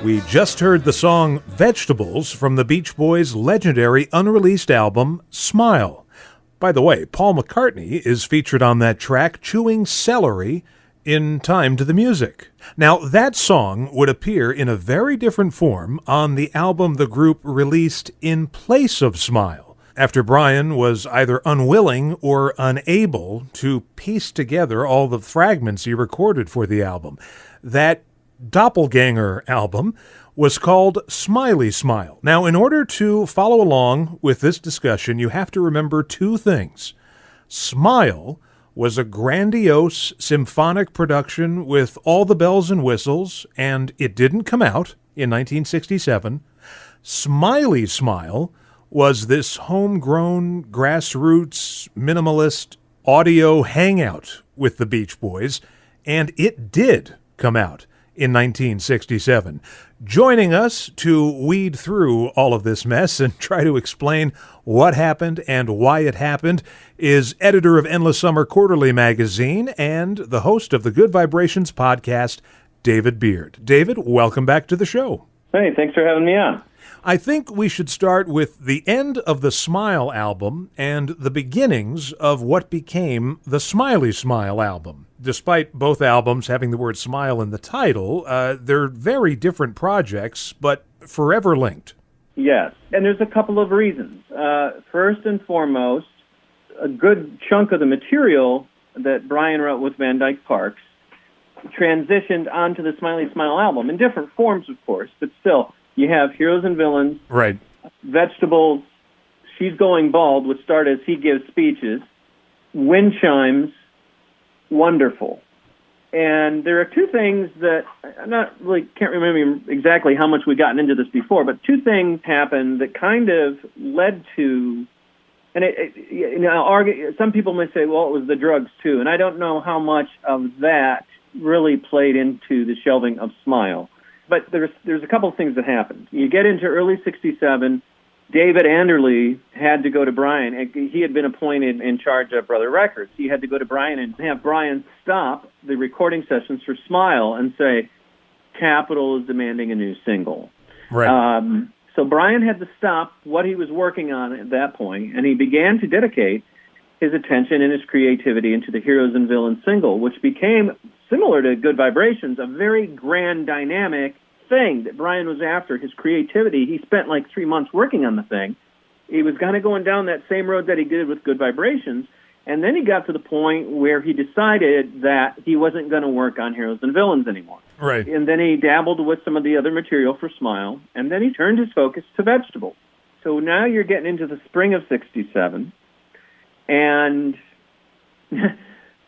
We just heard the song Vegetables from the Beach Boys' legendary unreleased album, Smile. By the way, Paul McCartney is featured on that track chewing celery in time to the music. Now, that song would appear in a very different form on the album the group released in place of Smile, after Brian was either unwilling or unable to piece together all the fragments he recorded for the album. That Doppelganger album was called Smiley Smile. Now, in order to follow along with this discussion, you have to remember two things. Smile was a grandiose symphonic production with all the bells and whistles, and it didn't come out in 1967. Smiley Smile was this homegrown, grassroots, minimalist audio hangout with the Beach Boys, and it did come out in 1967. Joining us to weed through all of this mess and try to explain what happened and why it happened is editor of Endless Summer Quarterly magazine and the host of the Good Vibrations podcast, David Beard. David, welcome back to the show. Hey, thanks for having me on. I think we should start with the end of the Smile album and the beginnings of what became the Smiley Smile album. Despite both albums having the word smile in the title, they're very different projects, but forever linked. Yes, and there's a couple of reasons. First and foremost, a good chunk of the material that Brian wrote with Van Dyke Parks transitioned onto the Smiley Smile album, in different forms, of course, but still. You have Heroes and Villains, right? Vegetables, She's Going Bald, which start as he gives speeches, Wind Chimes, Wonderful. And there are two things that, can't remember exactly how much we've gotten into this before, but two things happened that kind of led to, and some people may say, well, it was the drugs too, and I don't know how much of that really played into the shelving of Smile. But there's a couple of things that happened. You get into early '67, David Anderle had to go to Brian. He had been appointed in charge of Brother Records. He had to go to Brian and have Brian stop the recording sessions for Smile and say, Capitol is demanding a new single. Right. So Brian had to stop what he was working on at that point, and he began to dedicate his attention and his creativity into the Heroes and Villains single, which became, similar to Good Vibrations, a very grand, dynamic thing that Brian was after, his creativity. He spent like 3 months working on the thing. He was kind of going down that same road that he did with Good Vibrations, and then he got to the point where he decided that he wasn't going to work on Heroes and Villains anymore. Right. And then he dabbled with some of the other material for Smile, and then he turned his focus to Vegetables. So now you're getting into the spring of '67, and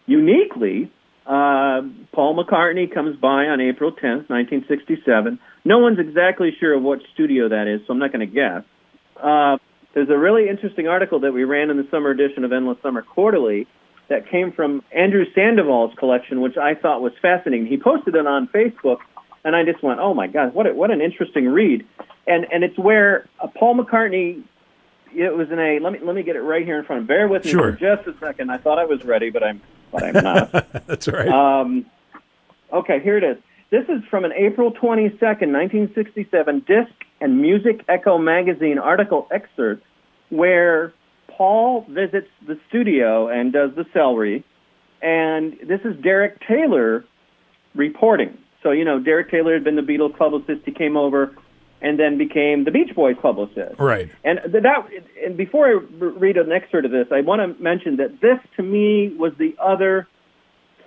uniquely, Paul McCartney comes by on April 10th, 1967. No one's exactly sure of what studio that is, so I'm not going to guess. There's a really interesting article that we ran in the summer edition of Endless Summer Quarterly that came from Andrew Sandoval's collection, which I thought was fascinating. He posted it on Facebook, and I just went, oh, my God, what an interesting read. And it's where Paul McCartney... It was in a. Let me get it right here in front of. Bear with me for just a second. I thought I was ready, but I'm not. That's all right. Okay, here it is. This is from an April 22nd, 1967 Disc and Music Echo magazine article excerpt where Paul visits the studio and does the celery, and this is Derek Taylor reporting. So Derek Taylor had been the Beatles publicist. He came over and then became the Beach Boys publicist. Right. And and before I read an excerpt of this, I want to mention that this, to me, was the other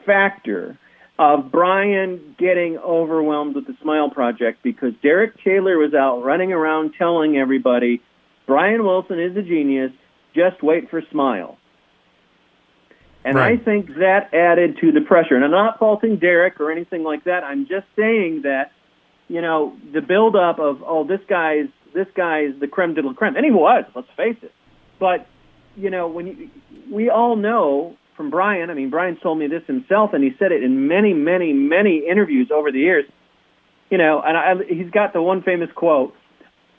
factor of Brian getting overwhelmed with the Smile project, because Derek Taylor was out running around telling everybody, Brian Wilson is a genius, just wait for Smile. And right. I think that added to the pressure. And I'm not faulting Derek or anything like that. I'm just saying that the build-up of, this guy's the creme de la creme. And he was, let's face it. But, we all know from Brian, Brian told me this himself, and he said it in many, many, many interviews over the years, and he's got the one famous quote,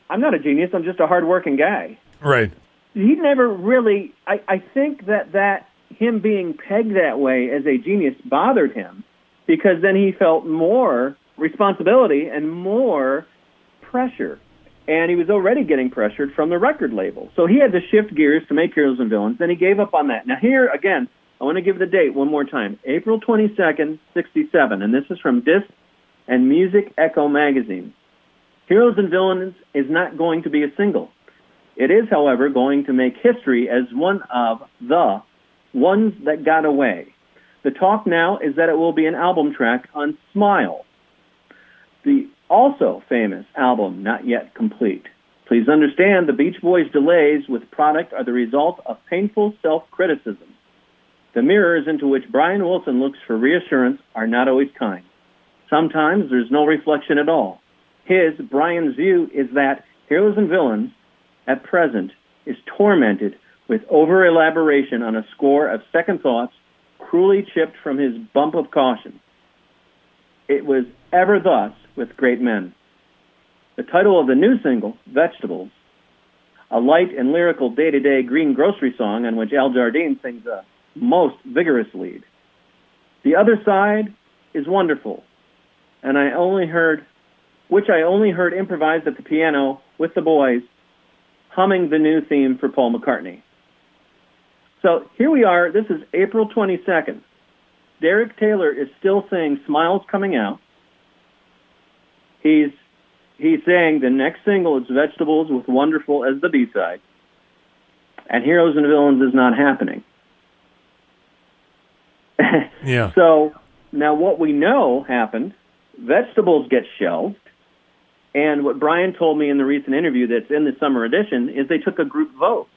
I'm not a genius, I'm just a hard-working guy. Right. He never really, I think that him being pegged that way as a genius bothered him, because then he felt more responsibility and more pressure. And he was already getting pressured from the record label. So he had to shift gears to make Heroes and Villains. Then he gave up on that. Now here, again, I want to give the date one more time. April 22nd, 67. And this is from Disc and Music Echo magazine. Heroes and Villains is not going to be a single. It is, however, going to make history as one of the ones that got away. The talk now is that it will be an album track on Smile, the also famous album not yet complete. Please understand the Beach Boys' delays with product are the result of painful self-criticism. The mirrors into which Brian Wilson looks for reassurance are not always kind. Sometimes there's no reflection at all. Brian's view is that Heroes and Villains, at present, is tormented with over-elaboration on a score of second thoughts cruelly chipped from his bump of caution. It was ever thus with great men. The title of the new single, Vegetables, a light and lyrical day-to-day green grocery song on which Al Jardine sings a most vigorous lead. The other side is wonderful, and I only heard improvised at the piano with the boys, humming the new theme for Paul McCartney. So here we are. This is April 22nd. Derek Taylor is still saying Smile's coming out. He's saying the next single is Vegetables with Wonderful as the B-side. And Heroes and Villains is not happening. Yeah. So now what we know happened, Vegetables gets shelved. And what Brian told me in the recent interview that's in the summer edition is they took a group vote.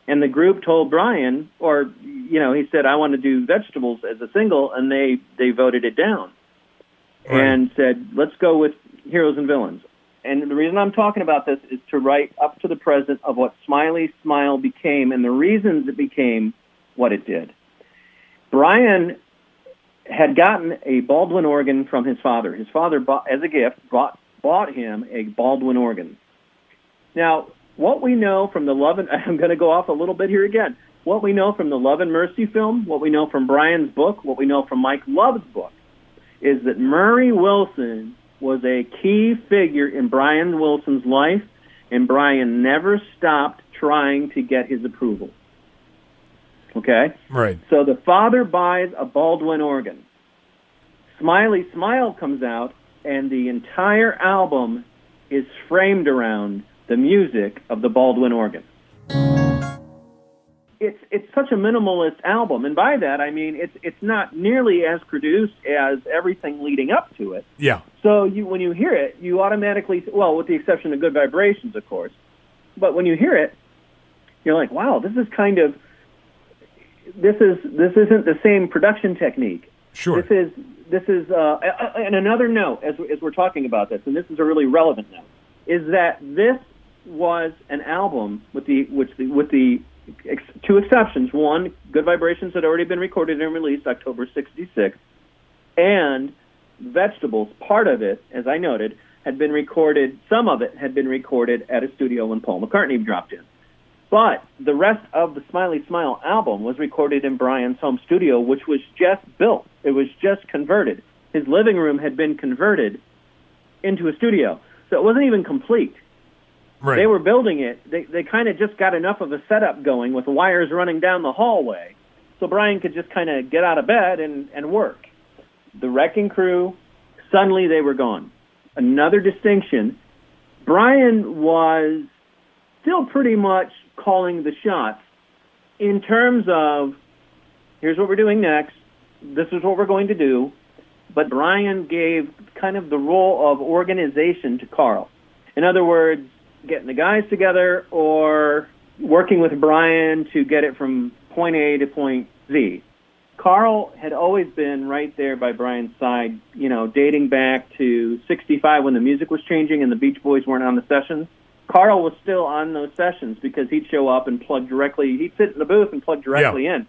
And the group told Brian, he said, I want to do Vegetables as a single, and they voted it down. Right. And said, let's go with Heroes and Villains. And the reason I'm talking about this is to write up to the present of what Smiley Smile became and the reasons it became what it did. Brian had gotten a Baldwin organ from his father. His father, as a gift, bought him a Baldwin organ. Now, what we know from the Love and... I'm going to go off a little bit here again. What we know from the Love and Mercy film, what we know from Brian's book, what we know from Mike Love's book, is that Murray Wilson was a key figure in Brian Wilson's life, and Brian never stopped trying to get his approval. Okay? Right. So the father buys a Baldwin organ. Smiley Smile comes out, and the entire album is framed around the music of the Baldwin organ. It's such a minimalist album, and by that I mean it's not nearly as produced as everything leading up to it. Yeah. So when you hear it, you automatically, well, with the exception of Good Vibrations, of course, but when you hear it, you're like, wow, this isn't the same production technique. Sure. This is and another note as we're talking about this, and this is a really relevant note, is that this was an album with the two exceptions. One, Good Vibrations had already been recorded and released October 66, and Vegetables, part of it, as I noted, some of it had been recorded at a studio when Paul McCartney dropped in. But the rest of the Smiley Smile album was recorded in Brian's home studio, which was just built. It was just converted. His living room had been converted into a studio, so it wasn't even complete. Right. They were building it. They kind of just got enough of a setup going with wires running down the hallway, so Brian could just kind of get out of bed and work. The Wrecking Crew, suddenly they were gone. Another distinction, Brian was still pretty much calling the shots in terms of, here's what we're doing next, this is what we're going to do, but Brian gave kind of the role of organization to Carl. In other words, getting the guys together or working with Brian to get it from point A to point Z. Carl had always been right there by Brian's side, dating back to 65 when the music was changing and the Beach Boys weren't on the sessions. Carl was still on those sessions because he'd show up and he'd sit in the booth and plug directly in.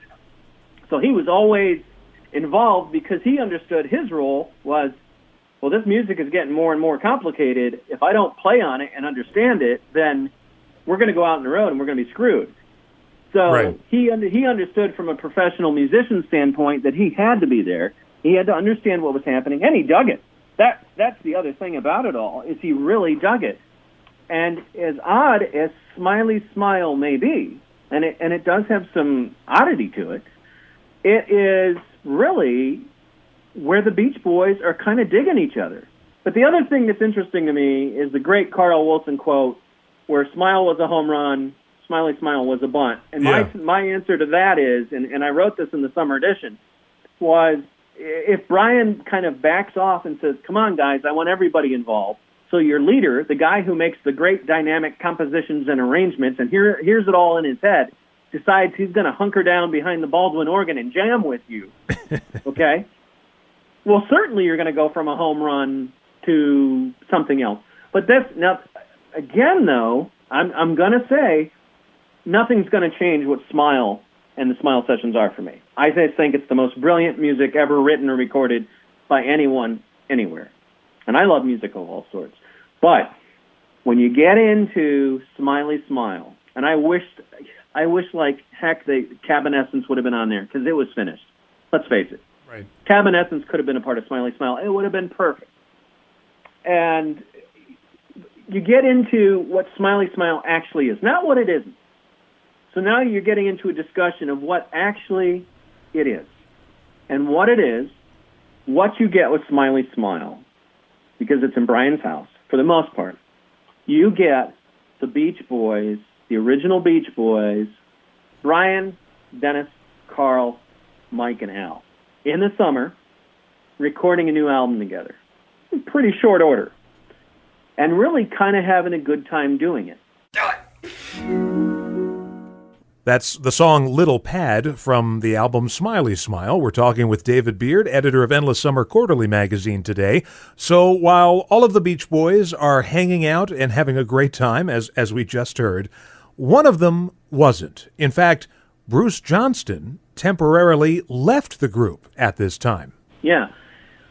So he was always involved because he understood his role was, well, this music is getting more and more complicated. If I don't play on it and understand it, then we're going to go out on the road and we're going to be screwed. So he understood from a professional musician standpoint that he had to be there. He had to understand what was happening, and he dug it. that's the other thing about it all, is he really dug it. And as odd as Smiley Smile may be, and it does have some oddity to it, it is really where the Beach Boys are kind of digging each other. But the other thing that's interesting to me is the great Carl Wilson quote, where Smile was a home run, Smiley Smile was a bunt. And my answer to that is, and I wrote this in the summer edition, was if Brian kind of backs off and says, come on, guys, I want everybody involved. So your leader, the guy who makes the great dynamic compositions and arrangements, and here's it all in his head, decides he's going to hunker down behind the Baldwin organ and jam with you, okay? Well, certainly you're going to go from a home run to something else. But now, again, though, I'm going to say nothing's going to change what Smile and the Smile Sessions are for me. I think it's the most brilliant music ever written or recorded by anyone, anywhere. And I love music of all sorts. But when you get into Smiley Smile, and I wish like heck Cabanescence would have been on there, because it was finished. Let's face it. Right. Cabanescence could have been a part of Smiley Smile. It would have been perfect. And you get into what Smiley Smile actually is, not what it isn't. So now you're getting into a discussion of what actually it is. And what it is, what you get with Smiley Smile, because it's in Brian's house, for the most part, you get the Beach Boys, the original Beach Boys, Brian, Dennis, Carl, Mike, and Al, in the summer, recording a new album together. In pretty short order. And really kind of having a good time doing it. Do it! That's the song Little Pad from the album Smiley Smile. We're talking with David Beard, editor of Endless Summer Quarterly magazine today. So while all of the Beach Boys are hanging out and having a great time, as we just heard, one of them wasn't. In fact, Bruce Johnston temporarily left the group at this time. Yeah.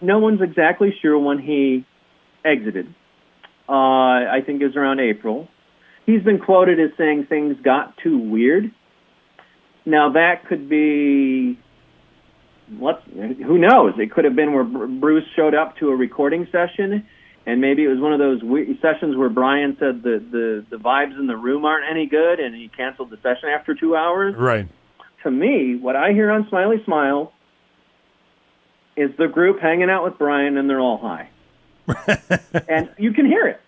No one's exactly sure when he exited. I think it was around April. He's been quoted as saying things got too weird. Now, that could be, who knows? It could have been where Bruce showed up to a recording session, and maybe it was one of those sessions where Brian said the vibes in the room aren't any good, and he canceled the session after 2 hours. Right. To me, what I hear on Smiley Smile is the group hanging out with Brian, and they're all high. And you can hear it.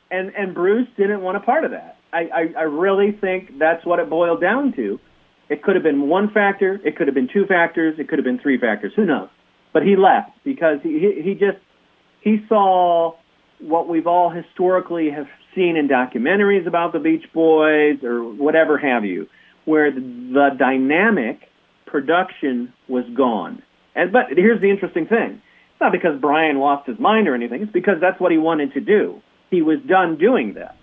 And Bruce didn't want a part of that. I really think that's what it boiled down to. It could have been one factor. It could have been two factors. It could have been three factors. Who knows? But he left because he saw what we've all historically have seen in documentaries about the Beach Boys or whatever have you, where the dynamic production was gone. But here's the interesting thing. It's not because Brian lost his mind or anything. It's because that's what he wanted to do. He was done doing that,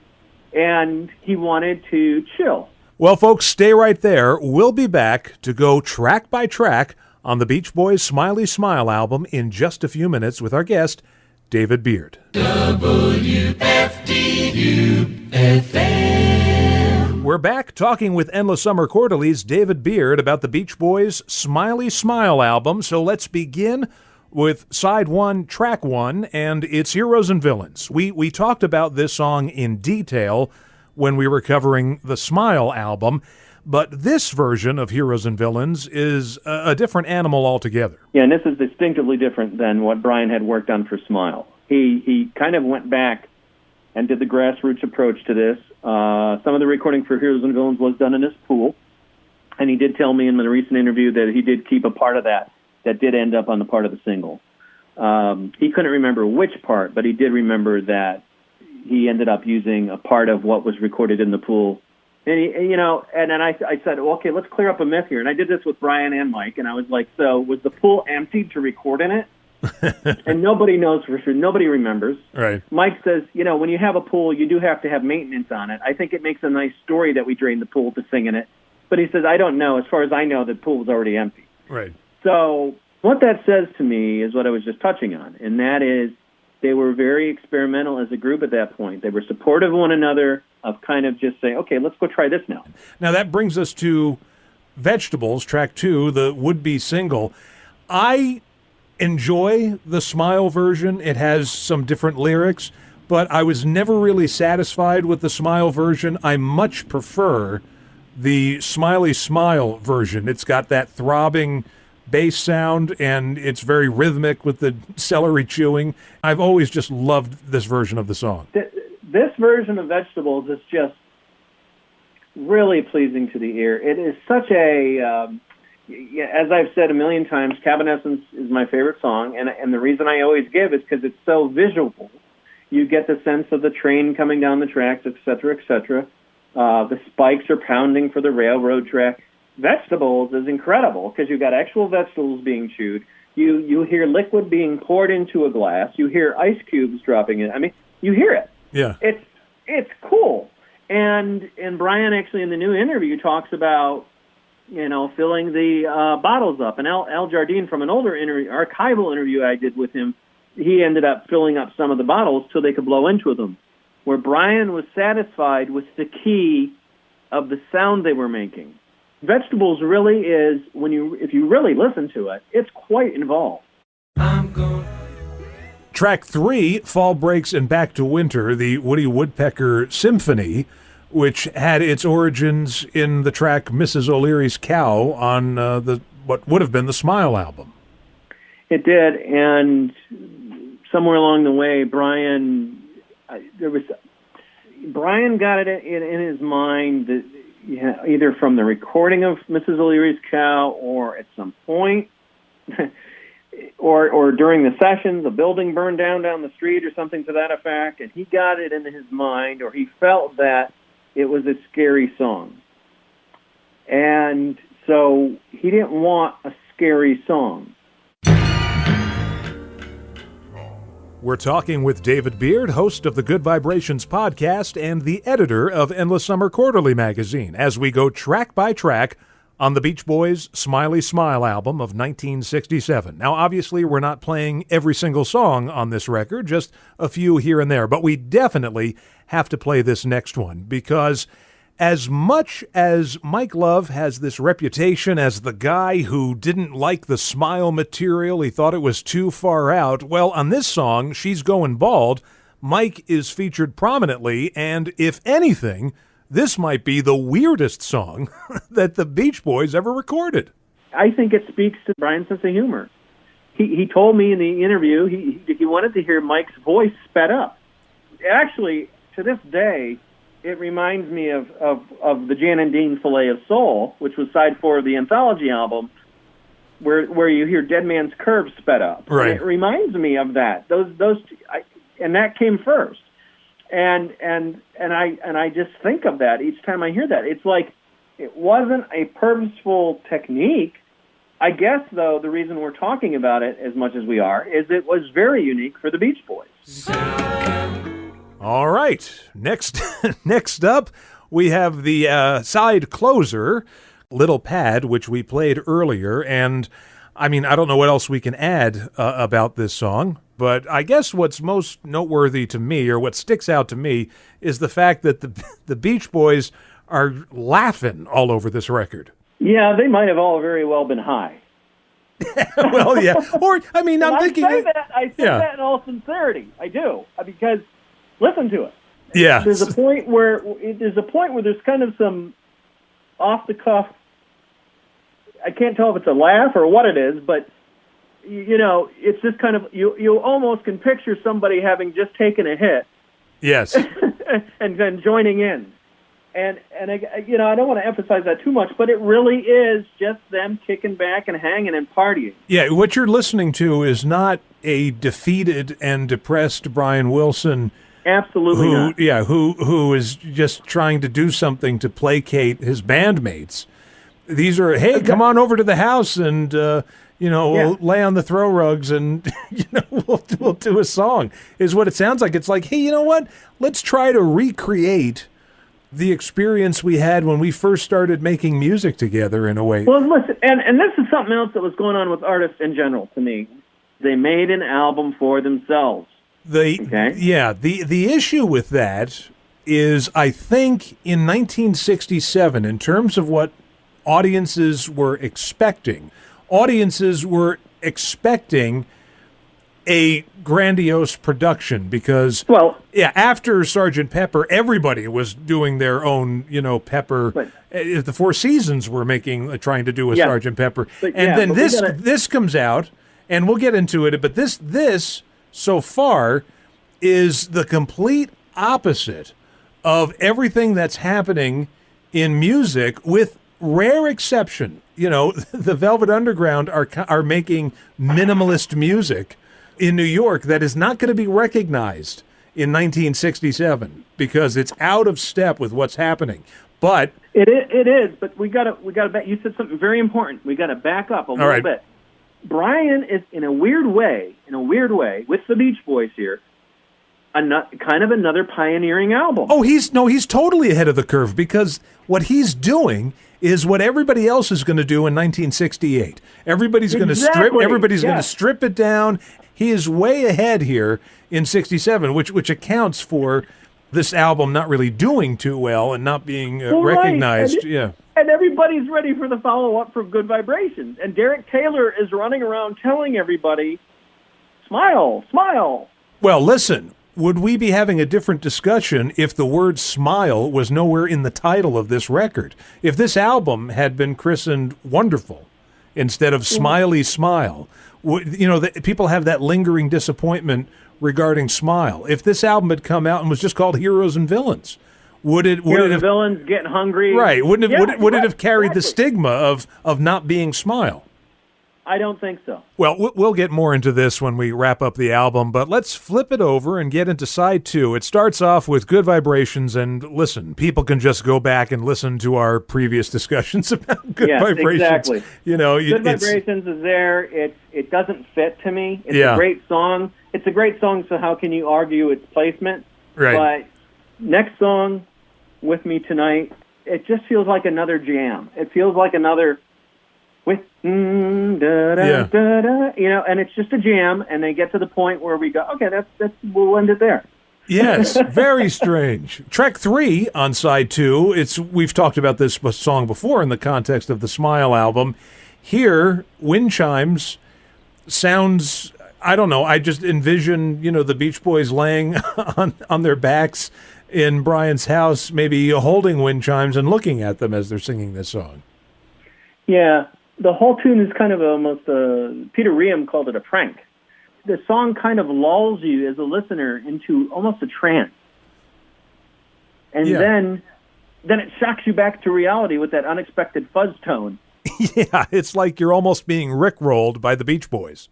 and he wanted to chill. Well, folks, stay right there. We'll be back to go track by track on the Beach Boys' Smiley Smile album in just a few minutes with our guest, David Beard. WFDU FM. We're back talking with Endless Summer Quarterly's David Beard about the Beach Boys' Smiley Smile album. So let's begin with side one, track one, and it's Heroes and Villains. We talked about this song in detail when we were covering the Smile album, but this version of Heroes and Villains is a different animal altogether. Yeah, and this is distinctively different than what Brian had worked on for Smile. He kind of went back and did the grassroots approach to this. Some of the recording for Heroes and Villains was done in his pool, and he did tell me in a recent interview that he did keep a part of that did end up on the part of the single. He couldn't remember which part, but he did remember that he ended up using a part of what was recorded in the pool. And then I said, well, okay, let's clear up a myth here. And I did this with Brian and Mike, and I was like, so was the pool emptied to record in it? And nobody knows for sure. Nobody remembers. Right. Mike says, when you have a pool, you do have to have maintenance on it. I think it makes a nice story that we drained the pool to sing in it. But he says, I don't know. As far as I know, the pool was already empty. Right. So what that says to me is what I was just touching on, and that is they were very experimental as a group at that point. They were supportive of one another, of kind of just saying, okay, let's go try this now. Now that brings us to Vegetables, track two, the would-be single. I enjoy the Smile version. It has some different lyrics, but I was never really satisfied with the Smile version. I much prefer the Smiley Smile version. It's got that throbbing bass sound, and it's very rhythmic with the celery chewing. I've always just loved this version of the song. This version of Vegetables is just really pleasing to the ear. It is such a, as I've said a million times, Cabanescence is my favorite song, and the reason I always give is because it's so visual. You get the sense of the train coming down the tracks, et cetera, et cetera. The spikes are pounding for the railroad track. Vegetables is incredible because you've got actual vegetables being chewed. You hear liquid being poured into a glass. You hear ice cubes dropping in. I mean, you hear it. Yeah. It's cool. And Brian actually in the new interview talks about, filling the bottles up. And Al Jardine, from an older archival interview I did with him, he ended up filling up some of the bottles so they could blow into them, where Brian was satisfied with the key of the sound they were making. Vegetables really is, if you really listen to it, it's quite involved. Track 3, Fall Breaks and Back to Winter, the Woody Woodpecker Symphony, which had its origins in the track Mrs. O'Leary's Cow on what would have been the Smile album. It did, and somewhere along the way, Brian got it in his mind that either from the recording of Mrs. O'Leary's Cow or at some point, or during the sessions, a building burned down the street or something to that effect, and he got it into his mind, or he felt that it was a scary song. And so he didn't want a scary song. We're talking with David Beard, host of the Good Vibrations podcast and the editor of Endless Summer Quarterly magazine, as we go track by track on the Beach Boys' Smiley Smile album of 1967. Now, obviously, we're not playing every single song on this record, just a few here and there, but we definitely have to play this next one because as much as Mike Love has this reputation as the guy who didn't like the Smile material, he thought it was too far out, well, on this song, She's Going Bald, Mike is featured prominently, and if anything, this might be the weirdest song that the Beach Boys ever recorded. I think it speaks to Brian's sense of humor. He told me in the interview he wanted to hear Mike's voice sped up. Actually, to this day, it reminds me of the Jan and Dean Filet of Soul, which was side 4 of the anthology album, where you hear Dead Man's Curve sped up. Right. And it reminds me of that. And that came first. And I just think of that each time I hear that. It's like it wasn't a purposeful technique. I guess, though, the reason we're talking about it as much as we are is it was very unique for the Beach Boys. All right. Next up, we have the side closer, Little Pad, which we played earlier. And, I mean, I don't know what else we can add about this song, but I guess what's most noteworthy to me, or what sticks out to me, is the fact that the Beach Boys are laughing all over this record. Yeah, they might have all very well been high. Well, yeah. Or, I mean, I'm thinking... I say that in all sincerity. I do. Because... listen to it. Yeah. There's a point where there's kind of some off the cuff. I can't tell if it's a laugh or what it is, but it's just kind of you almost can picture somebody having just taken a hit. Yes. and then joining in. And I don't want to emphasize that too much, but it really is just them kicking back and hanging and partying. Yeah, what you're listening to is not a defeated and depressed Brian Wilson. Absolutely not. Yeah, who is just trying to do something to placate his bandmates. These are, hey, come on over to the house and we'll lay on the throw rugs and we'll do a song. Is what it sounds like. It's like, hey, you know what? Let's try to recreate the experience we had when we first started making music together in a way. Well, listen, and this is something else that was going on with artists in general to me. They made an album for themselves. The issue with that is, I think, in 1967, in terms of what audiences were expecting, audiences were expecting a grandiose production because, after Sgt. Pepper, everybody was doing their own, Pepper. The Four Seasons were trying to do a Sgt. Pepper, then this comes out, and we'll get into it. But this so far is the complete opposite of everything that's happening in music, with rare exception. The Velvet Underground are making minimalist music in New York that is not going to be recognized in 1967 because it's out of step with what's happening. But it is. But we got to back. You said something very important. We got to back up a little bit. Brian is in a weird way, with the Beach Boys here, kind of another pioneering album. Oh, he's totally ahead of the curve because what he's doing is what everybody else is going to do in 1968. Everybody's going to strip it down. He is way ahead here in 67, which accounts for this album not really doing too well and not being recognized. And everybody's ready for the follow-up from Good Vibrations. And Derek Taylor is running around telling everybody, smile, smile. Well, listen, would we be having a different discussion if the word smile was nowhere in the title of this record? If this album had been christened Wonderful instead of Smiley Smile, people have that lingering disappointment regarding Smile. If this album had come out and was just called Heroes and Villains, would it have villains getting hungry? Right? Would it have carried the stigma of not being Smile? I don't think so. Well, we'll get more into this when we wrap up the album, but let's flip it over and get into side 2. It starts off with Good Vibrations, and listen, people can just go back and listen to our previous discussions about Good Vibrations. Exactly. Good Vibrations is there. It doesn't fit to me. It's a great song. It's a great song, so how can you argue its placement? Right. But next song, With Me Tonight, it just feels like another jam. It feels like another... with da da da da, and it's just a jam, and they get to the point where we go, okay, we'll end it there. Yes, very strange. Track 3 on side 2. We've talked about this song before in the context of the Smile album. Here, wind chimes sounds, I don't know. I just envision, the Beach Boys laying on their backs in Brian's house, maybe holding wind chimes and looking at them as they're singing this song. Yeah. The whole tune is kind of almost Peter Riem called it a prank. The song kind of lulls you as a listener into almost a trance. And then it shocks you back to reality with that unexpected fuzz tone. Yeah, it's like you're almost being rickrolled by the Beach Boys.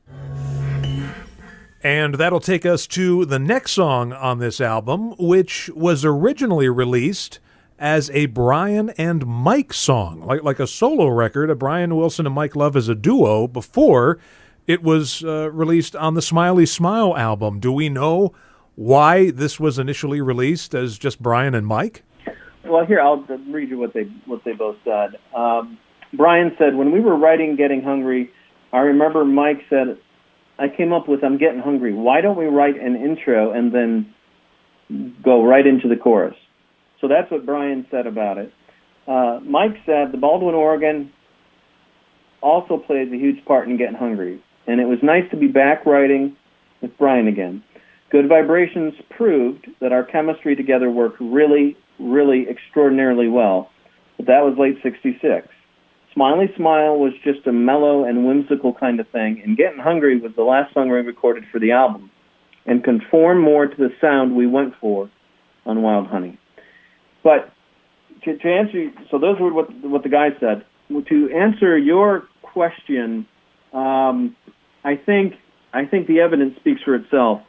And that'll take us to the next song on this album, which was originally released as a Brian and Mike song, like a solo record, a Brian Wilson and Mike Love as a duo, before it was released on the Smiley Smile album. Do we know why this was initially released as just Brian and Mike? Well, here, I'll read you what they both said. Brian said, when we were writing Getting Hungry, I remember Mike said, I came up with I'm Getting Hungry. Why don't we write an intro and then go right into the chorus? So that's what Brian said about it. Mike said the Baldwin organ also plays a huge part in Getting Hungry, and it was nice to be back writing with Brian again. Good Vibrations proved that our chemistry together worked really, really extraordinarily well, but that was late 66. Smiley Smile was just a mellow and whimsical kind of thing, and Getting Hungry was the last song we recorded for the album and conformed more to the sound we went for on Wild Honey. But to answer, so those were what the guy said. To answer your question, I think the evidence speaks for itself.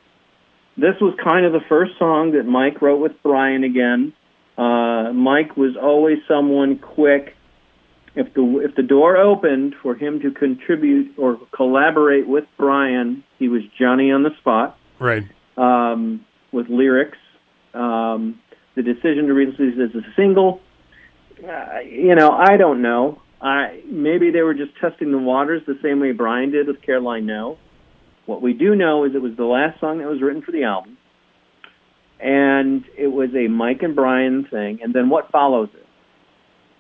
This was kind of the first song that Mike wrote with Brian again. Mike was always someone quick. If the door opened for him to contribute or collaborate with Brian, he was Johnny on the spot. Right. With lyrics. The decision to release this as a single, I don't know. Maybe they were just testing the waters the same way Brian did with Caroline No. What we do know is it was the last song that was written for the album, and it was a Mike and Brian thing. And then what follows it?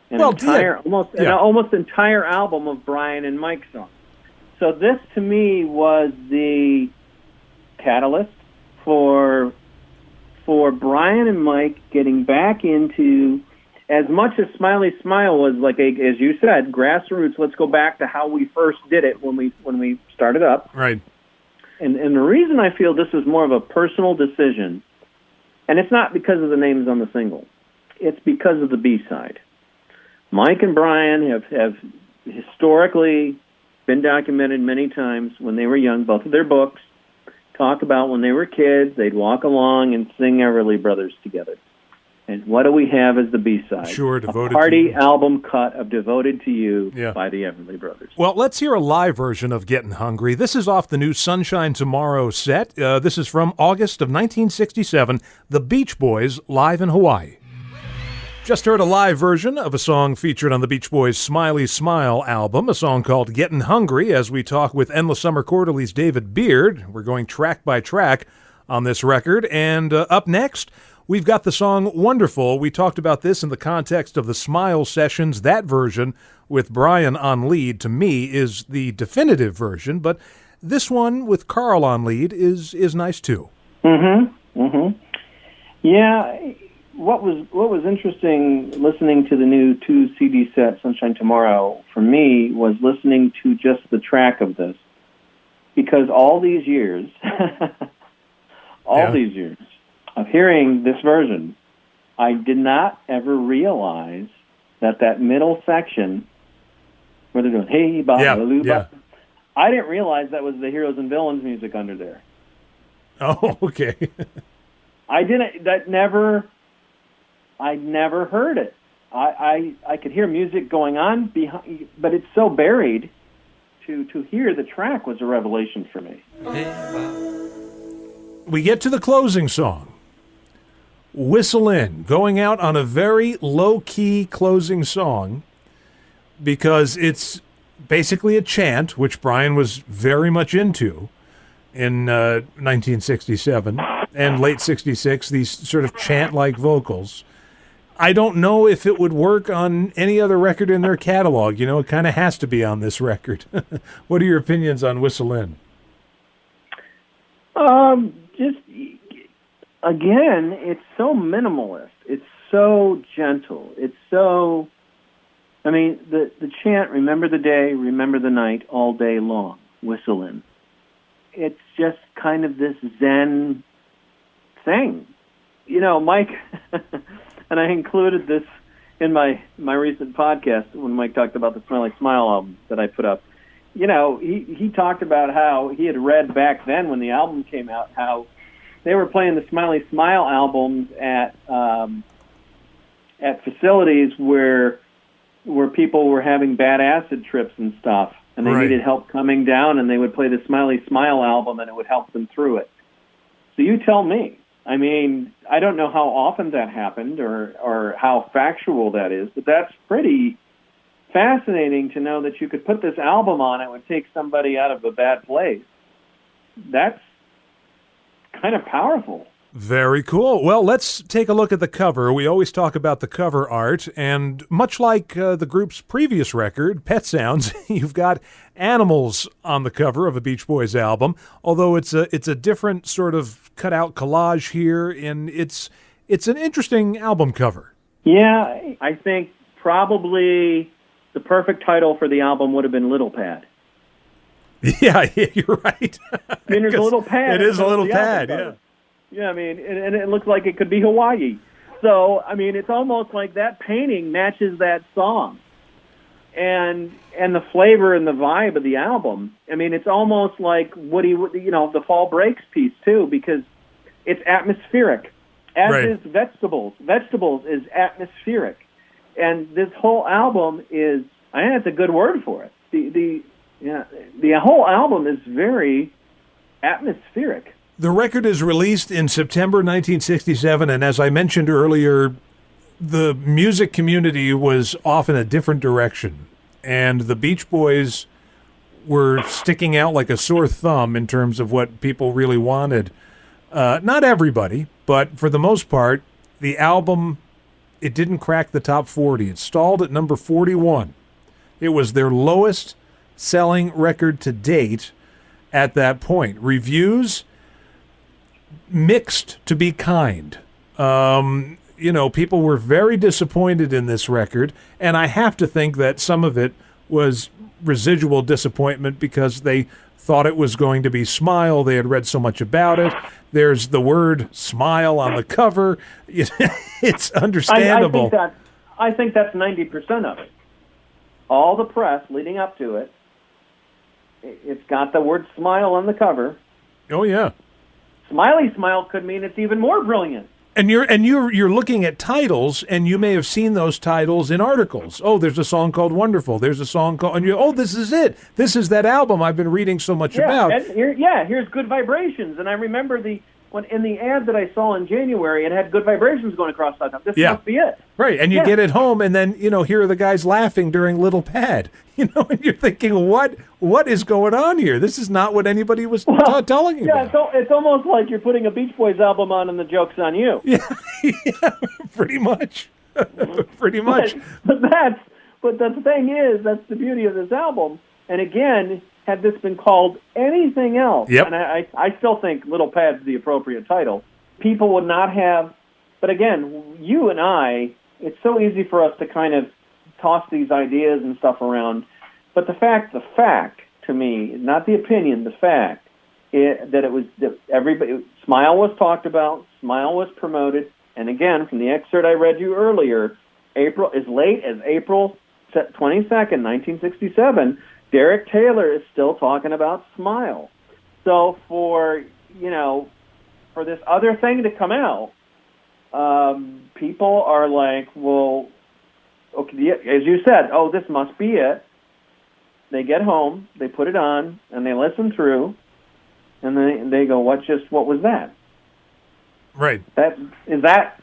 An almost entire album of Brian and Mike songs. So this, to me, was the catalyst for Brian and Mike getting back into, as much as Smiley Smile was like as you said, grassroots. Let's go back to how we first did it when we started up. Right. And the reason I feel this was more of a personal decision, and it's not because of the names on the single, it's because of the B-side. Mike and Brian have historically been documented many times when they were young. Both of their books talk about when they were kids, they'd walk along and sing Everly Brothers together. And what do we have as the B-side? Sure, Devoted a party to You. album cut of Devoted to You Yeah. by the Everly Brothers. Well, let's hear a live version of Getting Hungry. This is off the new Sunshine Tomorrow set. This is from August of 1967, the Beach Boys live in Hawaii. Just heard a live version of a song featured on the Beach Boys' Smiley Smile album, a song called Getting Hungry, as we talk with Endless Summer Quarterly's David Beard. We're going track by track on this record. And up next, we've got the song Wonderful. We talked about this in the context of the Smile sessions. That version with Brian on lead, to me, is the definitive version, but this one with Carl on lead is nice too. Yeah, what was interesting listening to the new 2 CD set, Sunshine Tomorrow, for me, was listening to just the track of this. Because all these years, these years of hearing this version, I did not ever realize that middle section where they're doing, hey, ba, Yeah, ba, loo, ba, yeah. I didn't realize that was the Heroes and Villains music under there. Oh, okay. I never heard it. I could hear music going on behind, but it's so buried. To hear the track was a revelation for me. We get to the closing song. Whistle In, going out on a very low-key closing song because it's basically a chant, which Brian was very much into in 1967 and late 66, these sort of chant-like vocals. I don't know if it would work on any other record in their catalog. You know, it kind of has to be on this record. What are your opinions on Whistle In? Just, again, it's so minimalist. It's so gentle. It's so, I mean, the chant, remember the day, remember the night, all day long, whistle in. It's just kind of this Zen thing. You know, Mike, and I included this in my recent podcast when Mike talked about the Smiley Smile album that I put up. You know, he talked about how he had read back then when the album came out how they were playing the Smiley Smile albums at facilities where people were having bad acid trips and stuff, and they Right. needed help coming down, and they would play the Smiley Smile album, and it would help them through it. So you tell me. I mean, I don't know how often that happened or how factual that is, but that's pretty fascinating to know that you could put this album on, it would take somebody out of a bad place. That's kind of powerful. Very cool. Well, let's take a look at the cover. We always talk about the cover art, and much like the group's previous record, Pet Sounds, you've got animals on the cover of a Beach Boys album, although it's a different sort of cutout collage here, and it's an interesting album cover. Yeah, I think probably the perfect title for the album would have been Little Pad. Yeah, you're right. I mean, there's a little pad. It is a little the album pad, cover. yeah. Yeah, I mean, and it looks like it could be Hawaii. So, I mean, it's almost like that painting matches that song. And the flavor and the vibe of the album. I mean, it's almost like the Fall Breaks piece, too, because it's atmospheric, as Right. is Vegetables. Vegetables is atmospheric. And this whole album is, I think that's a good word for it. The whole album is very atmospheric. The record is released in September 1967, and as I mentioned earlier, the music community was off in a different direction, and the Beach Boys were sticking out like a sore thumb in terms of what people really wanted. Not everybody, but for the most part, the album, it didn't crack the top 40. It stalled at number 41. It was their lowest selling record to date at that point. Reviews mixed, to be kind. People were very disappointed in this record, and I have to think that some of it was residual disappointment because they thought it was going to be Smile. They had read so much about it. There's the word Smile on the cover. It's understandable. I think that's 90% of it. All the press leading up to it, it's got the word Smile on the cover. Oh, yeah. Smiley Smile could mean it's even more brilliant. And you're looking at titles, and you may have seen those titles in articles. Oh, there's a song called Wonderful. There's a song called, and this is it. This is that album I've been reading so much about. And here's Good Vibrations. And I remember when in the ad that I saw in January, it had Good Vibrations going across the top. This must be it. Right, and you get it home, and then, here are the guys laughing during Little Pad. And you're thinking, what is going on here? This is not what anybody was telling you about. Yeah, it's almost like you're putting a Beach Boys album on and the joke's on you. Yeah, pretty much. Pretty much. But the thing is, that's the beauty of this album. And again, had this been called anything else, and I still think Little Pad's the appropriate title, people would not have. But again, you and I, it's so easy for us to kind of toss these ideas and stuff around. But the fact to me, not the opinion, the fact that everybody, Smile was talked about, Smile was promoted, and again, from the excerpt I read you earlier, as late as April 22nd, 1967. Derek Taylor is still talking about Smile. So for this other thing to come out, people are like, well, okay, as you said, this must be it. They get home, they put it on, and they listen through, and they go, what was that? Right. Is that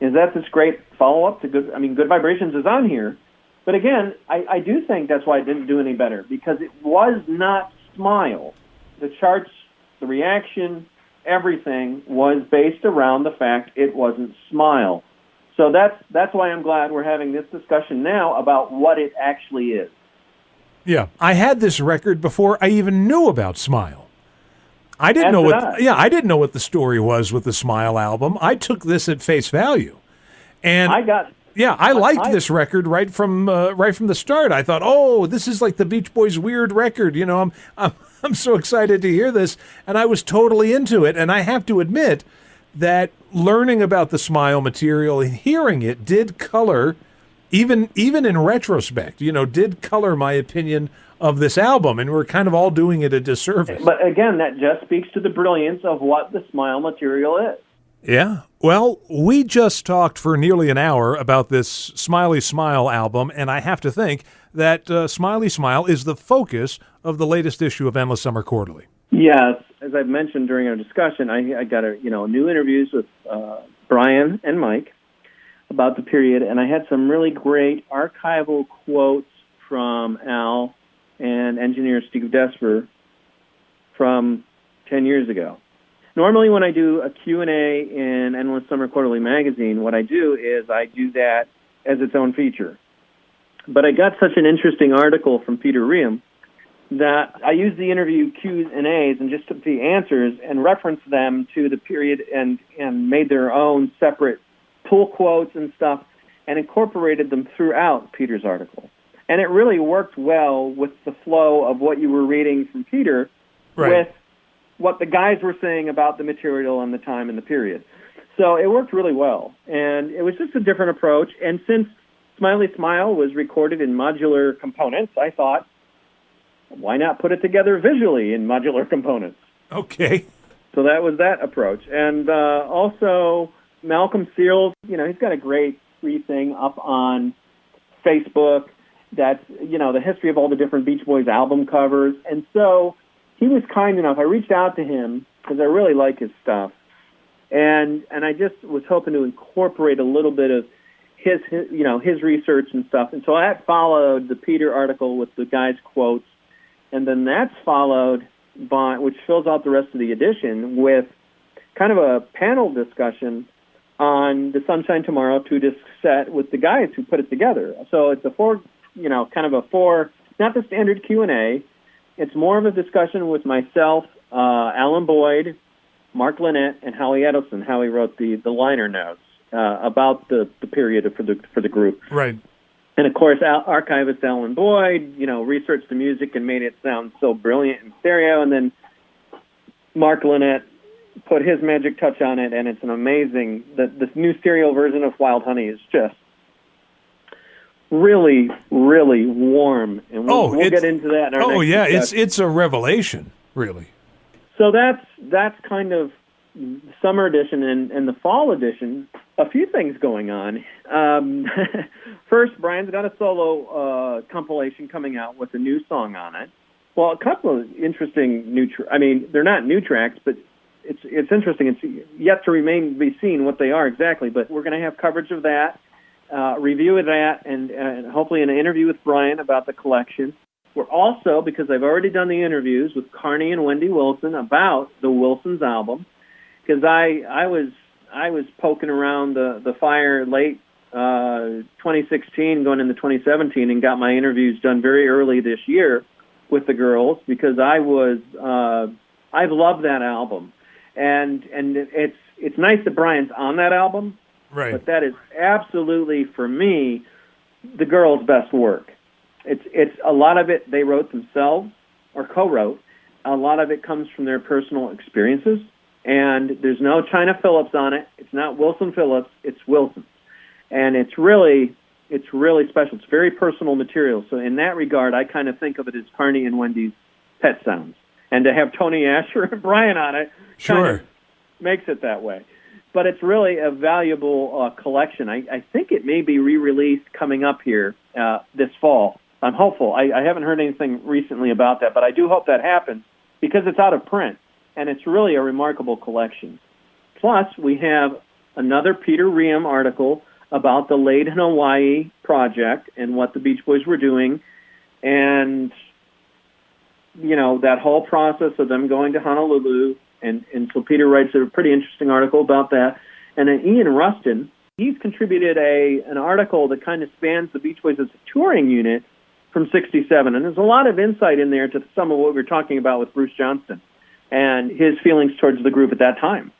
this great follow-up to Good? I mean, Good Vibrations is on here. But again, I do think that's why it didn't do any better, because it was not Smile. The charts, the reaction, everything was based around the fact it wasn't Smile. So that's why I'm glad we're having this discussion now about what it actually is. Yeah, I had this record before I even knew about Smile. I didn't know what the story was with the Smile album. I took this at face value, and I liked this record right from the start. I thought, this is like the Beach Boys' weird record. I'm so excited to hear this, and I was totally into it. And I have to admit that learning about the Smile material and hearing it did color, even in retrospect, did color my opinion of this album. And we're kind of all doing it a disservice. But again, that just speaks to the brilliance of what the Smile material is. Yeah. Well, we just talked for nearly an hour about this Smiley Smile album, and I have to think that Smiley Smile is the focus of the latest issue of Endless Summer Quarterly. Yes. As I've mentioned during our discussion, I got new interviews with Brian and Mike about the period, and I had some really great archival quotes from Al and engineer Steve Desper from 10 years ago. Normally when I do a Q&A in Endless Summer Quarterly magazine, what I do is I do that as its own feature. But I got such an interesting article from Peter Riem that I used the interview Q&As and just took the answers and referenced them to the period and made their own separate pull quotes and stuff and incorporated them throughout Peter's article. And it really worked well with the flow of what you were reading from Peter with what the guys were saying about the material and the time and the period. So it worked really well. And it was just a different approach. And since Smiley Smile was recorded in modular components, I thought, why not put it together visually in modular components? Okay. So that was that approach. And also, Malcolm Seals, he's got a great free thing up on Facebook that's, the history of all the different Beach Boys album covers. And so he was kind enough. I reached out to him because I really like his stuff. And I just was hoping to incorporate a little bit of his research and stuff. And so that followed the Peter article with the guys' quotes. And then that's followed by, which fills out the rest of the edition, with kind of a panel discussion on the Sunshine Tomorrow 2-disc set with the guys who put it together. So it's a four not the standard Q&A. It's more of a discussion with myself, Alan Boyd, Mark Lynette, and Howie Edelson. Howie wrote the liner notes about the period for the group. Right. And, of course, archivist Alan Boyd, researched the music and made it sound so brilliant in stereo. And then Mark Lynette put his magic touch on it, and it's an amazing... This new stereo version of Wild Honey is just really, really warm. And we'll get into that in our next discussion. It's a revelation, really. So that's kind of summer edition and the fall edition. A few things going on. First, Brian's got a solo compilation coming out with a new song on it. Well, a couple of interesting new they're not new tracks, but it's interesting. It's yet to be seen what they are exactly, but we're going to have coverage of that, review of that, and hopefully an interview with Brian about the collection. We're also, because I've already done the interviews with Carney and Wendy Wilson about the Wilsons album, because I was poking around the fire late 2016 going into 2017 and got my interviews done very early this year with the girls because I've loved that album. And it's nice that Brian's on that album, right? But that is absolutely, for me, the girls' best work. It's a lot of it they wrote themselves or co-wrote. A lot of it comes from their personal experiences, and there's no China Phillips on it. It's not Wilson Phillips. It's Wilson, and it's really special. It's very personal material. So in that regard, I kind of think of it as Carney and Wendy's pet sounds, and to have Tony Asher and Brian on it, kind of makes it that way. But it's really a valuable collection. I think it may be re-released coming up here this fall. I'm hopeful. I haven't heard anything recently about that, but I do hope that happens because it's out of print, and it's really a remarkable collection. Plus, we have another Peter Riem article about the Laid in Hawaii project and what the Beach Boys were doing, and, that whole process of them going to Honolulu. And so Peter writes a pretty interesting article about that. And then Ian Rustin, he's contributed an article that kind of spans the Beach Boys as a touring unit from 67. And there's a lot of insight in there to some of what we were talking about with Bruce Johnston and his feelings towards the group at that time.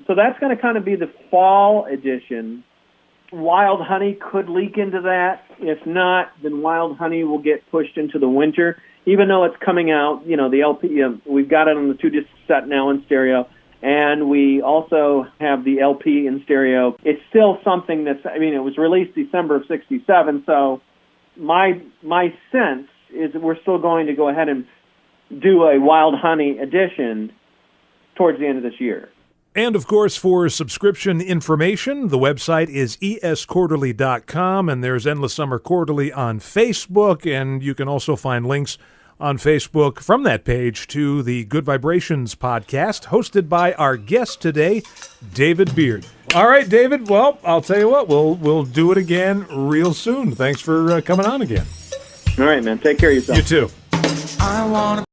So that's going to kind of be the fall edition. Wild Honey could leak into that. If not, then Wild Honey will get pushed into the winter. Even though it's coming out, the LP, we've got it on the 2-disc set now in stereo, and we also have the LP in stereo. It's still something it was released December of 67, so my sense is that we're still going to go ahead and do a Wild Honey edition towards the end of this year. And, of course, for subscription information, the website is esquarterly.com, and there's Endless Summer Quarterly on Facebook, and you can also find links on Facebook from that page to the Good Vibrations podcast, hosted by our guest today, David Beard. All right, David, well, I'll tell you what, we'll do it again real soon. Thanks for coming on again. All right, man. Take care of yourself. You too. I want